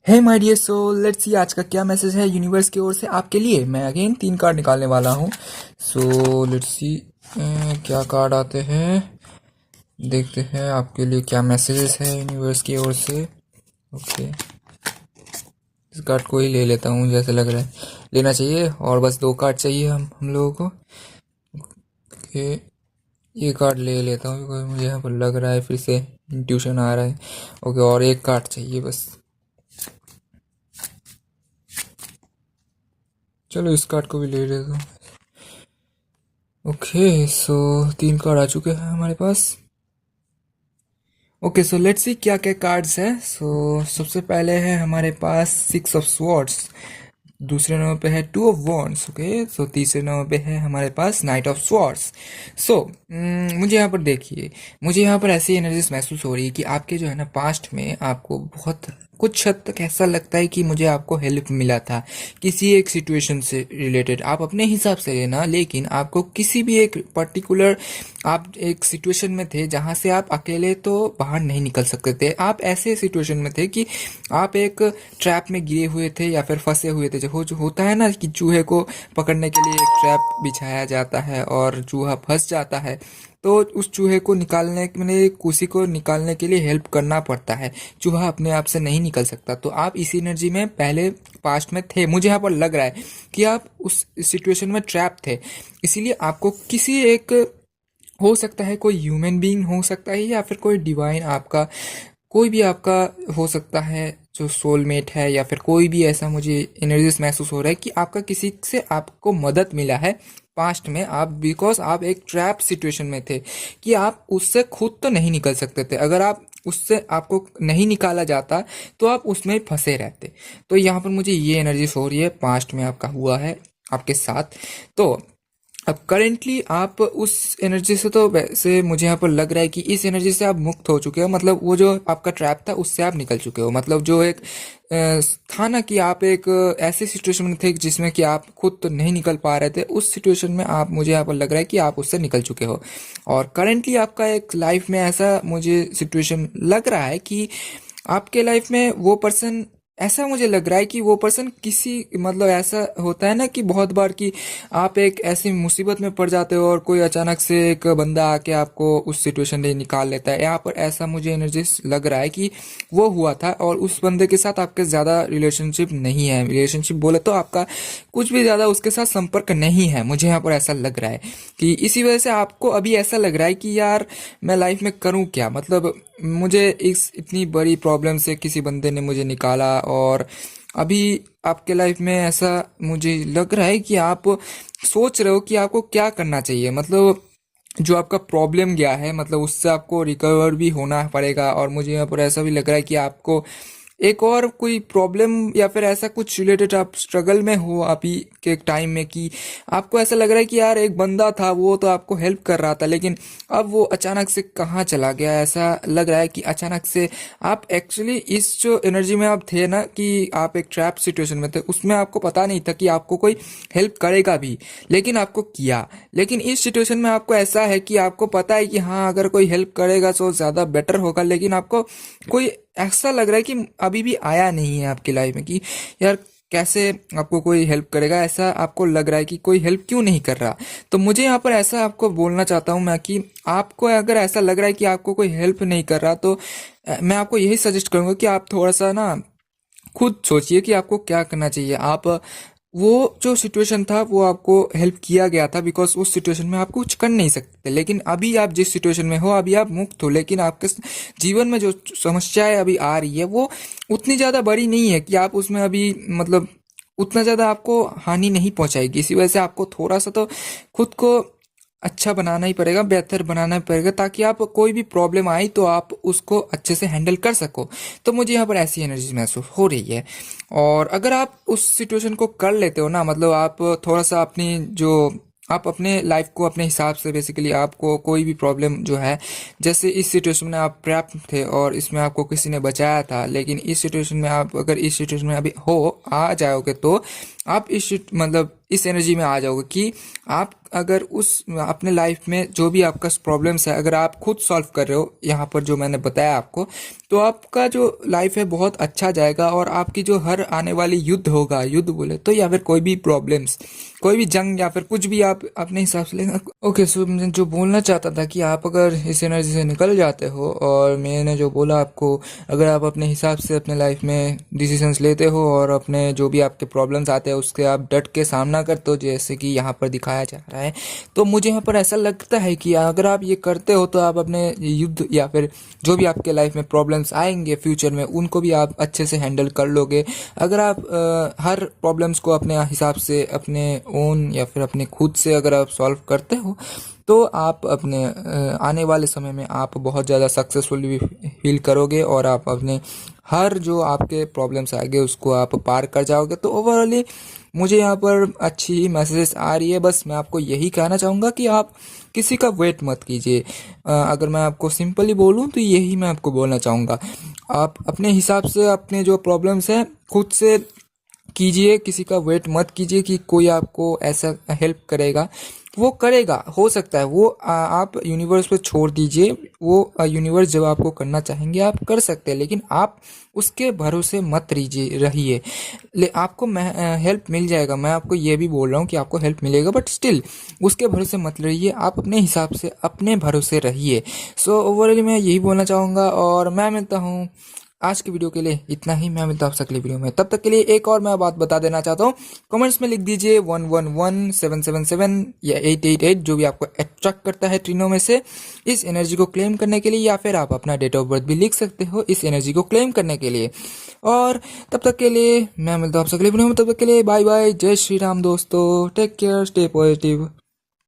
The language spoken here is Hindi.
Hey my dear soul, let's see आज का क्या मैसेज है यूनिवर्स की ओर से आपके लिए। मैं अगेन 3 कार्ड निकालने वाला हूँ। सो लेट्स सी क्या कार्ड आते हैं, देखते हैं आपके लिए क्या मैसेजेस है यूनिवर्स की ओर से। ओके, इस कार्ड को ही ले लेता हूँ, जैसे लग रहा है लेना चाहिए। और बस 2 कार्ड चाहिए हम लोगों को। ओके, ये कार्ड ले लेता हूँ क्योंकि मुझे यहाँ पर लग रहा है फिर से इंट्यूशन आ रहा है। ओके, और 1 कार्ड चाहिए बस। चलो इस कार्ड को भी ले लेता हूँ। ओके, सो 3 कार्ड आ चुके हैं हमारे पास। ओके, सो लेट्स सी क्या क्या कार्ड्स है। सबसे पहले है हमारे पास 6 ऑफ स्वॉर्ड्स, दूसरे नंबर पे है 2 ऑफ वॉन्ड्स। ओके, सो तीसरे नंबर पे है हमारे पास नाइट ऑफ स्वॉर्ड्स। सो मुझे यहाँ पर देखिए, मुझे यहाँ पर ऐसी एनर्जीज महसूस हो रही है कि आपके जो है ना पास्ट में आपको बहुत कुछ हद तक ऐसा लगता है कि मुझे आपको हेल्प मिला था किसी एक सिचुएशन से रिलेटेड। आप अपने हिसाब से लेना, लेकिन आपको किसी भी एक पर्टिकुलर आप एक सिचुएशन में थे जहां से आप अकेले तो बाहर नहीं निकल सकते थे। आप ऐसे सिचुएशन में थे कि आप एक ट्रैप में गिरे हुए थे या फिर फंसे हुए थे। जो होता है ना कि चूहे को पकड़ने के लिए एक ट्रैप बिछाया जाता है और चूहा फंस जाता है, तो उस चूहे को निकालने मैंने उसी को निकालने के लिए हेल्प करना पड़ता है। चूहा अपने आप से नहीं निकल सकता। तो आप इसी एनर्जी में पहले पास्ट में थे। मुझे यहाँ पर लग रहा है कि आप उस सिचुएशन में ट्रैप थे, इसीलिए आपको किसी एक, हो सकता है कोई ह्यूमन बीइंग हो सकता है या फिर कोई डिवाइन आपका, कोई भी आपका हो सकता है जो सोलमेट है, या फिर कोई भी ऐसा मुझे एनर्जीज महसूस हो रहा है कि आपका किसी से आपको मदद मिला है पास्ट में। आप बिकॉज आप एक ट्रैप सिचुएशन में थे कि आप उससे खुद तो नहीं निकल सकते थे। अगर आप उससे आपको नहीं निकाला जाता तो आप उसमें फंसे रहते। तो यहाँ पर मुझे ये एनर्जीज हो रही है पास्ट में आपका हुआ है आपके साथ। तो अब करेंटली आप उस एनर्जी से, तो वैसे मुझे यहाँ पर लग रहा है कि इस एनर्जी से आप मुक्त हो चुके हो। मतलब वो जो आपका ट्रैप था उससे आप निकल चुके हो। मतलब जो एक था ना कि आप एक ऐसे सिचुएशन में थे जिसमें कि आप खुद तो नहीं निकल पा रहे थे, उस सिचुएशन में आप, मुझे यहाँ पर लग रहा है कि आप उससे निकल चुके हो। और करेंटली आपका एक लाइफ में ऐसा मुझे सिचुएशन लग रहा है कि आपके लाइफ में वो पर्सन, ऐसा मुझे लग रहा है कि वो पर्सन किसी, मतलब ऐसा होता है ना कि बहुत बार कि आप एक ऐसी मुसीबत में पड़ जाते हो और कोई अचानक से एक बंदा आके आपको उस सिचुएशन से निकाल लेता है। यहाँ पर ऐसा मुझे एनर्जी लग रहा है कि वो हुआ था और उस बंदे के साथ आपके ज़्यादा रिलेशनशिप नहीं है। रिलेशनशिप बोले तो आपका कुछ भी ज़्यादा उसके साथ संपर्क नहीं है। मुझे यहाँ पर ऐसा लग रहा है कि इसी वजह से आपको अभी ऐसा लग रहा है कि यार मैं लाइफ में करूँ क्या। मतलब मुझे इस इतनी बड़ी प्रॉब्लम से किसी बंदे ने मुझे निकाला, और अभी आपके लाइफ में ऐसा मुझे लग रहा है कि आप सोच रहे हो कि आपको क्या करना चाहिए। मतलब जो आपका प्रॉब्लम गया है, मतलब उससे आपको रिकवर भी होना पड़ेगा। और मुझे यहाँ पर ऐसा भी लग रहा है कि आपको एक और कोई प्रॉब्लम या फिर ऐसा कुछ रिलेटेड आप स्ट्रगल में हो अभी के टाइम में, कि आपको ऐसा लग रहा है कि यार एक बंदा था वो तो आपको हेल्प कर रहा था, लेकिन अब वो अचानक से कहाँ चला गया। ऐसा लग रहा है कि अचानक से आप एक्चुअली इस जो एनर्जी में आप थे ना कि आप एक ट्रैप सिचुएशन में थे, उसमें आपको पता नहीं था कि आपको कोई हेल्प करेगा भी, लेकिन आपको किया। लेकिन इस सिचुएशन में आपको ऐसा है कि आपको पता है कि हाँ अगर कोई हेल्प करेगा तो ज़्यादा बेटर होगा, लेकिन आपको कोई ऐसा लग रहा है कि अभी भी आया नहीं है आपकी लाइफ में कि यार कैसे आपको कोई हेल्प करेगा। ऐसा आपको लग रहा है कि कोई हेल्प क्यों नहीं कर रहा। तो मुझे यहाँ पर ऐसा आपको बोलना चाहता हूँ मैं कि आपको अगर ऐसा लग रहा है कि आपको कोई हेल्प नहीं कर रहा, तो मैं आपको यही सजेस्ट करूँगा कि आप थोड़ा सा ना खुद सोचिए कि आपको क्या करना चाहिए। आप वो जो सिचुएशन था वो आपको हेल्प किया गया था बिकॉज उस सिचुएशन में आप कुछ कर नहीं सकते, लेकिन अभी आप जिस सिचुएशन में हो अभी आप मुक्त हो। लेकिन आपके जीवन में जो समस्याएं अभी आ रही है वो उतनी ज़्यादा बड़ी नहीं है कि आप उसमें अभी, मतलब उतना ज़्यादा आपको हानि नहीं पहुंचाएगी। इसी वजह से आपको थोड़ा सा तो खुद को अच्छा बनाना ही पड़ेगा, बेहतर बनाना ही पड़ेगा, ताकि आप कोई भी प्रॉब्लम आई तो आप उसको अच्छे से हैंडल कर सको। तो मुझे यहाँ पर ऐसी एनर्जी महसूस हो रही है। और अगर आप उस सिचुएशन को कर लेते हो ना, मतलब आप थोड़ा सा अपनी जो, आप अपने लाइफ को अपने हिसाब से, बेसिकली आपको कोई भी प्रॉब्लम जो है, जैसे इस सिचुएशन में आप ट्रैप थे और इसमें आपको किसी ने बचाया था, लेकिन इस सिचुएशन में आप अगर इस सिचुएशन में अभी हो आ जाओगे तो आप मतलब इस एनर्जी में आ जाओगे कि आप अगर उस अपने लाइफ में जो भी आपका प्रॉब्लम्स है अगर आप खुद सॉल्व कर रहे हो यहाँ पर जो मैंने बताया आपको, तो आपका जो लाइफ है बहुत अच्छा जाएगा। और आपकी जो हर आने वाली युद्ध होगा, युद्ध बोले तो, या फिर कोई भी प्रॉब्लम्स, कोई भी जंग या फिर कुछ भी आप अपने हिसाब से लेना। ओके, सो मैं जो बोलना चाहता था कि आप अगर इस एनर्जी से निकल जाते हो, और मैंने जो बोला आपको, अगर आप अपने हिसाब से अपने लाइफ में डिसीजंस लेते हो और अपने जो भी आपके प्रॉब्लम्स आते हैं उसके आप डट के सामना करते हो जैसे कि यहाँ पर दिखाया जा रहा है, तो मुझे यहाँ पर ऐसा लगता है कि अगर आप ये करते हो तो आप अपने युद्ध या फिर जो भी आपके लाइफ में प्रॉब्लम्स आएंगे फ्यूचर में उनको भी आप अच्छे से हैंडल कर लोगे। अगर आप हर प्रॉब्लम्स को अपने हिसाब से, अपने ओन या फिर अपने खुद से अगर आप सॉल्व करते हो, तो आप अपने आने वाले समय में आप बहुत ज़्यादा सक्सेसफुल भी फील करोगे और आप अपने हर जो आपके प्रॉब्लम्स आएंगे उसको आप पार कर जाओगे। तो ओवरऑली मुझे यहाँ पर अच्छी ही मैसेजेस आ रही है। बस मैं आपको यही कहना चाहूँगा कि आप किसी का वेट मत कीजिए। अगर मैं आपको सिंपली बोलूँ तो यही मैं आपको बोलना चाहूँगा, आप अपने हिसाब से अपने जो प्रॉब्लम्स हैं खुद से कीजिए, किसी का वेट मत कीजिए कि कोई आपको ऐसा हेल्प करेगा। वो करेगा, हो सकता है वो आप यूनिवर्स पे छोड़ दीजिए, वो यूनिवर्स जब आपको करना चाहेंगे आप कर सकते हैं, लेकिन आप उसके भरोसे मत रहिए। आपको हेल्प मिल जाएगा, मैं आपको ये भी बोल रहा हूँ कि आपको हेल्प मिलेगा, बट स्टिल उसके भरोसे मत रहिए, आप अपने हिसाब से अपने भरोसे रहिए। सो ओवरऑली मैं यही बोलना चाहूँगा, और मैं मिलता हूँ आज की वीडियो के लिए इतना ही। मैं मिलता हूँ आपसे अगली वीडियो में, तब तक के लिए एक और मैं बात बता देना चाहता हूँ, कमेंट्स में लिख दीजिए 111777 या 888 जो भी आपको अट्रैक्ट करता है तीनों में से, इस एनर्जी को क्लेम करने के लिए, या फिर आप अपना डेट ऑफ बर्थ भी लिख सकते हो इस एनर्जी को क्लेम करने के लिए। और तब तक के लिए मैं मिलता हूँ आपसे अगली वीडियो में, तब तक के लिए बाय बाय, जय श्री राम दोस्तों, टेक केयर, स्टे पॉजिटिव।